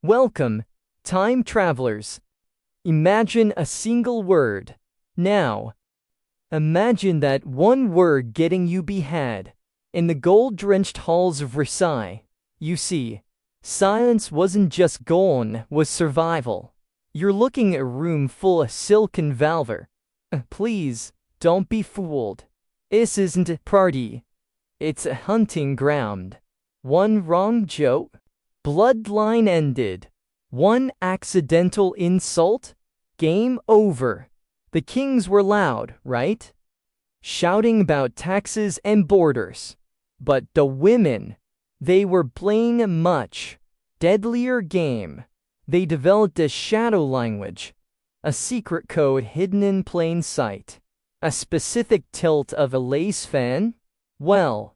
Welcome, time travelers. Imagine a single word. Now, imagine that one word getting you beheaded. In the gold-drenched halls of Versailles, you see, silence wasn't just gone, was survival. You're looking at a room full of silken velvet. Please, don't be fooled. This isn't a party. It's a hunting ground. One wrong joke, bloodline ended. One accidental insult, game over. The kings were loud, right? Shouting about taxes and borders. But the women, they were playing a much deadlier game. They developed a shadow language, a secret code hidden in plain sight. A specific tilt of a lace fan? Well,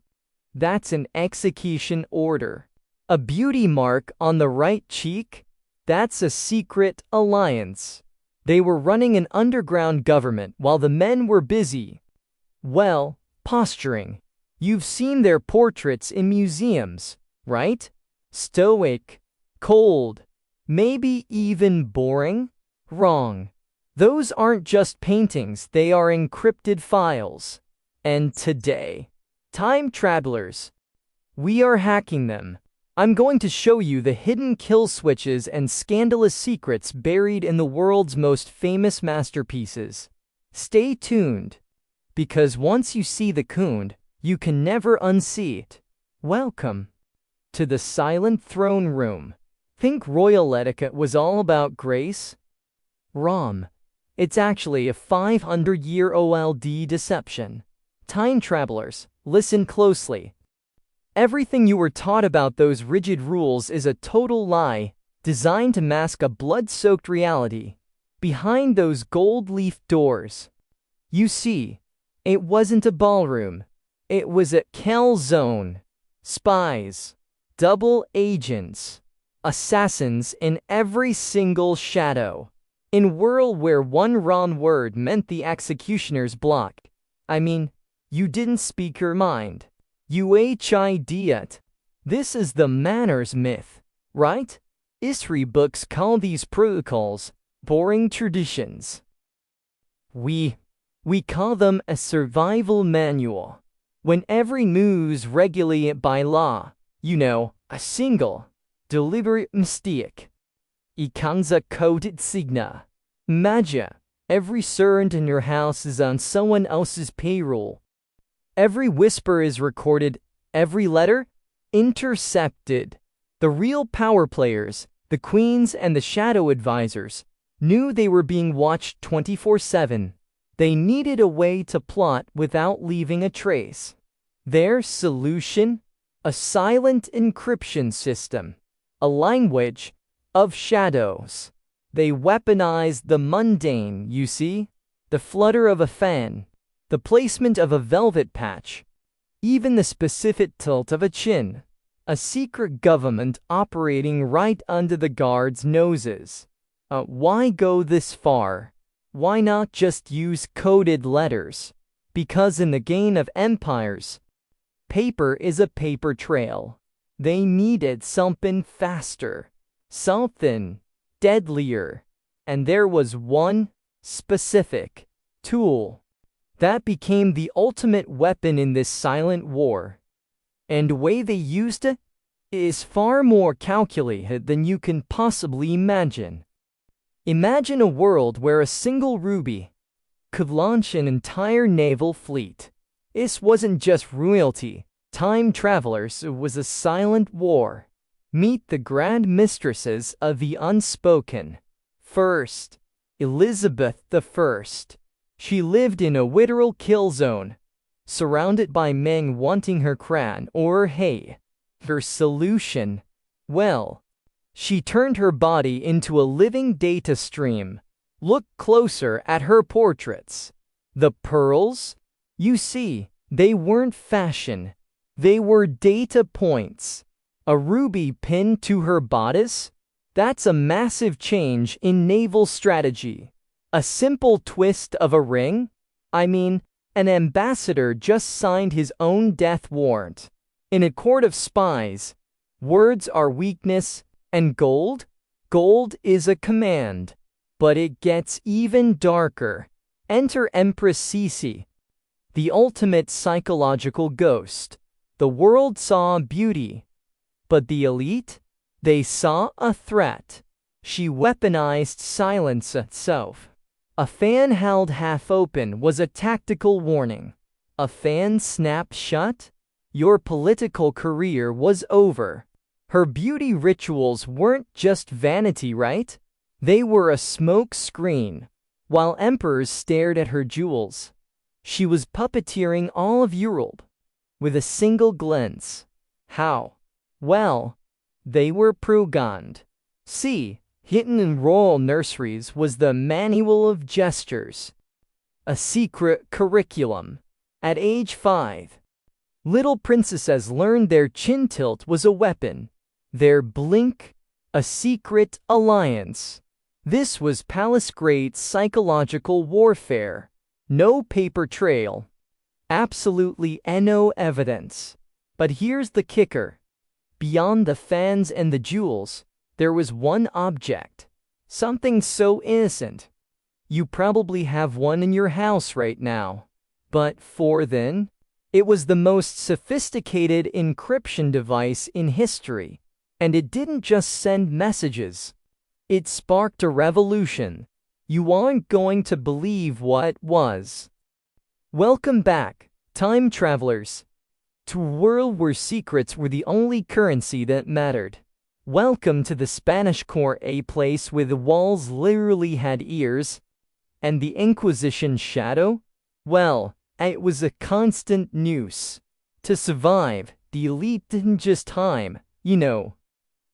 that's an execution order. A beauty mark on the right cheek? That's a secret alliance. They were running an underground government while the men were busy, well, posturing. You've seen their portraits in museums, right? Stoic, cold, maybe even boring? Wrong. Those aren't just paintings, they are encrypted files. And today, time travelers, we are hacking them. I'm going to show you the hidden kill switches and scandalous secrets buried in the world's most famous masterpieces. Stay tuned, because once you see the coon, you can never unsee it. Welcome to the Silent Throne Room. Think royal etiquette was all about grace? Wrong. It's actually a 500-year-old deception. Time travelers, listen closely. Everything you were taught about those rigid rules is a total lie, designed to mask a blood-soaked reality. Behind those gold-leaf doors, you see, it wasn't a ballroom. It was a kill zone. Spies, double agents, assassins in every single shadow. In a world where one wrong word meant the executioner's block. I mean, you didn't speak your mind. You idiot. This is the manners myth, right? History books call these protocols boring traditions. We call them a survival manual. When every move's regulated by law, you know, a single, deliberate mistake. Ikanza coded signa. Magia. Every servant in your house is on someone else's payroll. Every whisper is recorded, every letter intercepted. The real power players, the queens and the shadow advisors, knew they were being watched 24/7. They needed a way to plot without leaving a trace. Their solution? A silent encryption system. A language of shadows. They weaponized the mundane, you see? The flutter of a fan, the placement of a velvet patch, even the specific tilt of a chin. A secret government operating right under the guards' noses. Why go this far? Why not just use coded letters? Because in the game of empires, paper is a paper trail. They needed something faster, something deadlier. And there was one specific tool that became the ultimate weapon in this silent war. And the way they used it is far more calculated than you can possibly imagine. Imagine a world where a single ruby could launch an entire naval fleet. This wasn't just royalty, time travelers, it was a silent war. Meet the grand mistresses of the unspoken. First, Elizabeth I. She lived in a literal kill zone, surrounded by men wanting her crown or hey. Her solution? Well, she turned her body into a living data stream. Look closer at her portraits. The pearls? You see, they weren't fashion. They were data points. A ruby pinned to her bodice? That's a massive change in naval strategy. A simple twist of a ring? I mean, an ambassador just signed his own death warrant. In a court of spies, words are weakness, and gold? Gold is a command, but it gets even darker. Enter Empress Sisi, the ultimate psychological ghost. The world saw beauty, but the elite? They saw a threat. She weaponized silence itself. A fan held half open was a tactical warning. A fan snapped shut? Your political career was over. Her beauty rituals weren't just vanity, right? They were a smoke screen. While emperors stared at her jewels, she was puppeteering all of Europe with a single glance. How? Well, they were programmed. See, hidden in royal nurseries was the manual of gestures, a secret curriculum. At age 5, little princesses learned their chin tilt was a weapon, their blink, a secret alliance. This was palace-grade psychological warfare. No paper trail. Absolutely no evidence. But here's the kicker. Beyond the fans and the jewels, there was one object. Something so innocent. You probably have one in your house right now. But for then, it was the most sophisticated encryption device in history. And it didn't just send messages. It sparked a revolution. You aren't going to believe what it was. Welcome back, time travelers, to a world where secrets were the only currency that mattered. Welcome to the Spanish Court, a place where the walls literally had ears. And the Inquisition shadow? Well, it was a constant noose. To survive, the elite didn't just time,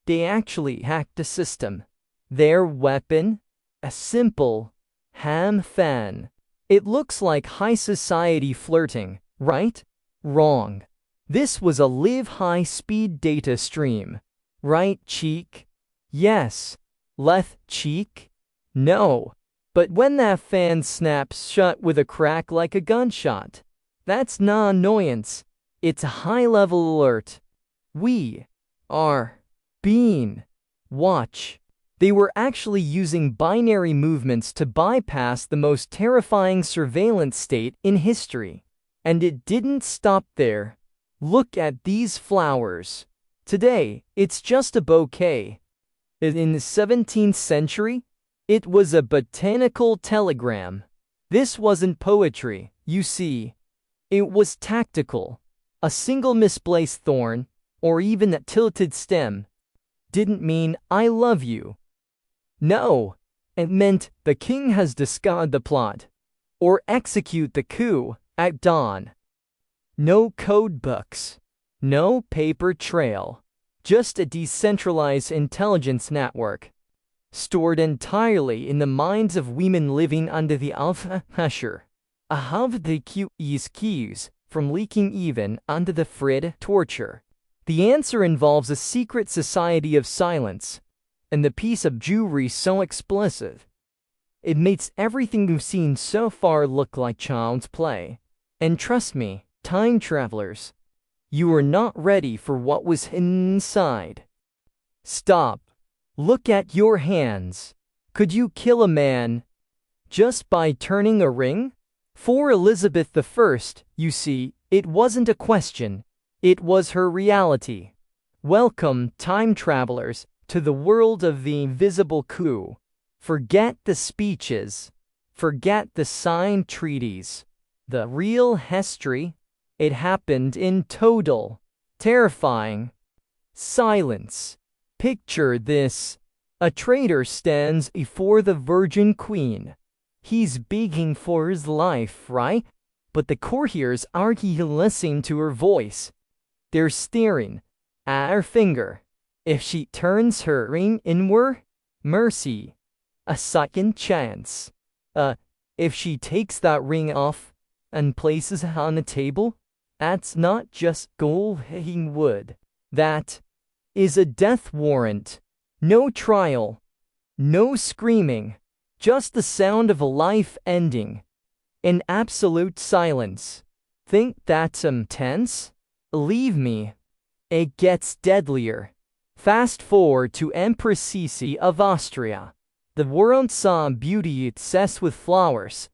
they actually hacked the system. Their weapon? A simple ham fan. It looks like high society flirting, right? Wrong. This was a live high-speed data stream. Right cheek? Yes. Left cheek? No. But when that fan snaps shut with a crack like a gunshot, that's not annoyance. It's a high-level alert. We are being watched. They were actually using binary movements to bypass the most terrifying surveillance state in history. And it didn't stop there. Look at these flowers. Today, it's just a bouquet. In the 17th century, it was a botanical telegram. This wasn't poetry, you see. It was tactical. A single misplaced thorn, or even a tilted stem, didn't mean I love you. No, it meant the king has discarded the plot, or execute the coup at dawn. No code books, no paper trail, just a decentralized intelligence network, stored entirely in the minds of women living under the alpha pressure. How did they keep these keys from leaking even under the Frid torture? The answer involves a secret society of silence, and the piece of jewelry so explicit. It makes everything we've seen so far look like child's play. And trust me, time travelers, you are not ready for what was hidden inside. Stop. Look at your hands. Could you kill a man just by turning a ring? For Elizabeth I, you see, it wasn't a question. It was her reality. Welcome, time travelers, to the world of the invisible coup. Forget the speeches. Forget the signed treaties. The real history, it happened in total, terrifying silence. Picture this. A traitor stands before the Virgin Queen. He's begging for his life, right? But the courtiers aren't listening to her voice. They're staring at her finger. If she turns her ring inward, mercy. A second chance. If she takes that ring off and places it on the table, that's not just gold-hitting wood. That is a death warrant. No trial. No screaming. Just the sound of a life ending. In absolute silence. Think that's intense? Believe me, it gets deadlier. Fast forward to Empress Sisi of Austria. The world saw beauty obsessed with flowers.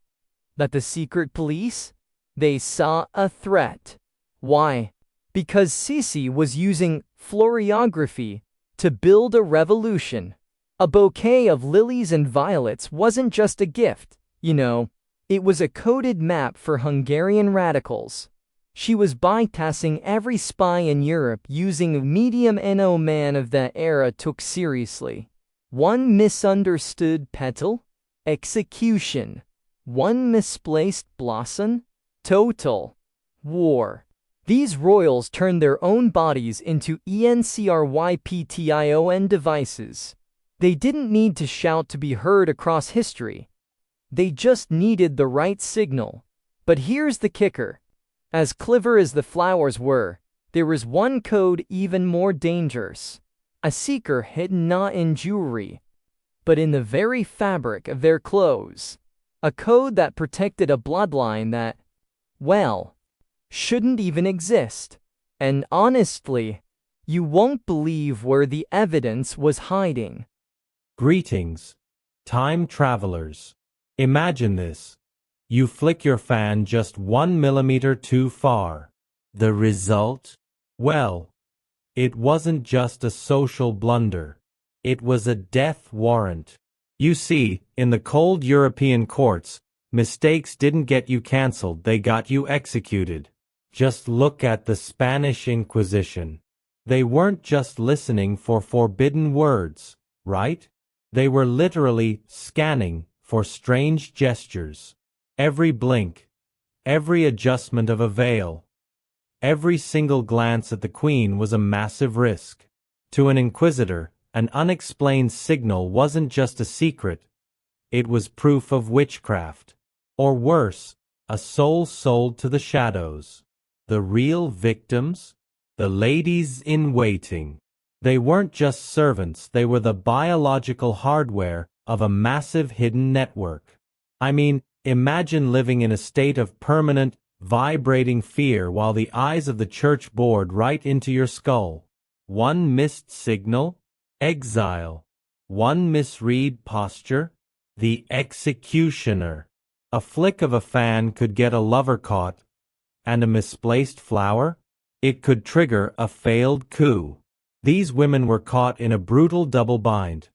But the secret police? They saw a threat. Why? Because Sisi was using florography to build a revolution. A bouquet of lilies and violets wasn't just a gift, it was a coded map for Hungarian radicals. She was bypassing every spy in Europe using a medium no man of that era took seriously. One misunderstood petal? Execution. One misplaced blossom? Total war. These royals turned their own bodies into encryption devices. They didn't need to shout to be heard across history. They just needed the right signal. But here's the kicker. As clever as the flowers were, there was one code even more dangerous. A secret hidden not in jewelry, but in the very fabric of their clothes. A code that protected a bloodline that, shouldn't even exist. And honestly, you won't believe where the evidence was hiding. Greetings, time travelers. Imagine this. You flick your fan just 1 millimeter too far. The result? Well, it wasn't just a social blunder. It was a death warrant. You see, in the cold European courts, mistakes didn't get you cancelled, they got you executed. Just look at the Spanish Inquisition. They weren't just listening for forbidden words, right? They were literally scanning for strange gestures. Every blink, every adjustment of a veil, every single glance at the Queen was a massive risk. To an inquisitor, an unexplained signal wasn't just a secret, it was proof of witchcraft. Or worse, a soul sold to the shadows. The real victims? The ladies in waiting. They weren't just servants, they were the biological hardware of a massive hidden network. I mean, imagine living in a state of permanent, vibrating fear while the eyes of the church bored right into your skull. One missed signal? Exile. One misread posture? The executioner. A flick of a fan could get a lover caught, and a misplaced flower? It could trigger a failed coup. These women were caught in a brutal double bind.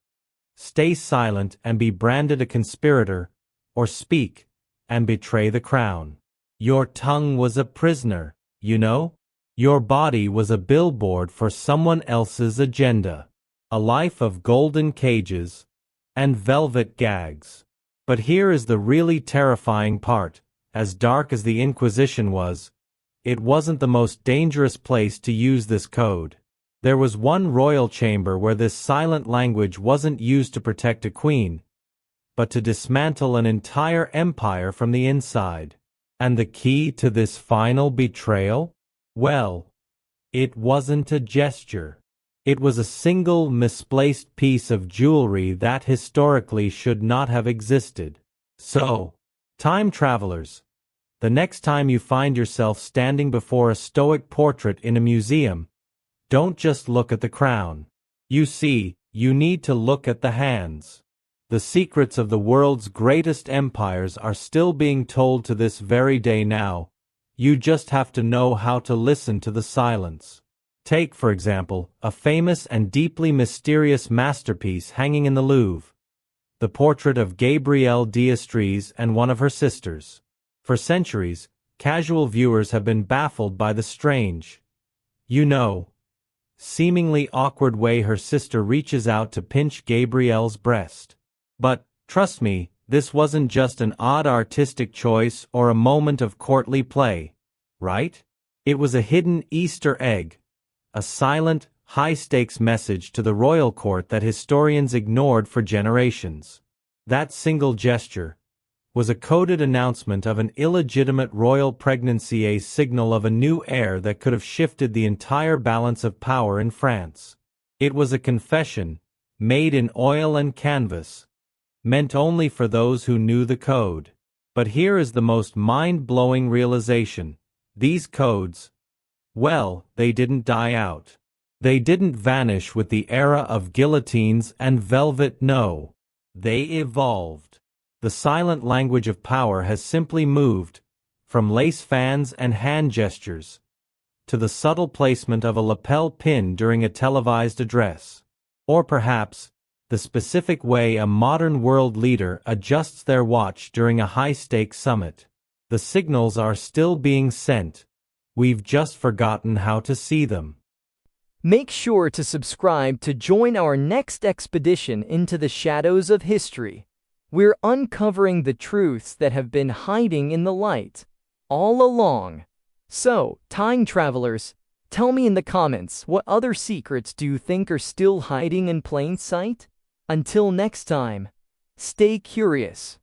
Stay silent and be branded a conspirator, or speak and betray the crown. Your tongue was a prisoner, Your body was a billboard for someone else's agenda. A life of golden cages and velvet gags. But here is the really terrifying part. As dark as the Inquisition was, it wasn't the most dangerous place to use this code. There was one royal chamber where this silent language wasn't used to protect a queen, but to dismantle an entire empire from the inside. And the key to this final betrayal? Well, it wasn't a gesture. It was a single misplaced piece of jewelry that historically should not have existed. So, time travelers, the next time you find yourself standing before a stoic portrait in a museum, don't just look at the crown. You see, you need to look at the hands. The secrets of the world's greatest empires are still being told to this very day now. You just have to know how to listen to the silence. Take, for example, a famous and deeply mysterious masterpiece hanging in the Louvre. The portrait of Gabrielle d'Estrées and one of her sisters. For centuries, casual viewers have been baffled by the strange, seemingly awkward way her sister reaches out to pinch Gabrielle's breast. But, trust me, this wasn't just an odd artistic choice or a moment of courtly play, right? It was a hidden Easter egg, a silent, high-stakes message to the royal court that historians ignored for generations. That single gesture was a coded announcement of an illegitimate royal pregnancy, a signal of a new heir that could have shifted the entire balance of power in France. It was a confession, made in oil and canvas, meant only for those who knew the code. But here is the most mind-blowing realization. These codes, they didn't die out. They didn't vanish with the era of guillotines and velvet, no. They evolved. The silent language of power has simply moved, from lace fans and hand gestures, to the subtle placement of a lapel pin during a televised address. Or perhaps, the specific way a modern world leader adjusts their watch during a high-stakes summit. The signals are still being sent. We've just forgotten how to see them. Make sure to subscribe to join our next expedition into the shadows of history. We're uncovering the truths that have been hiding in the light all along. So, time travelers, tell me in the comments, what other secrets do you think are still hiding in plain sight? Until next time, stay curious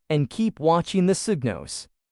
and keep watching the signals.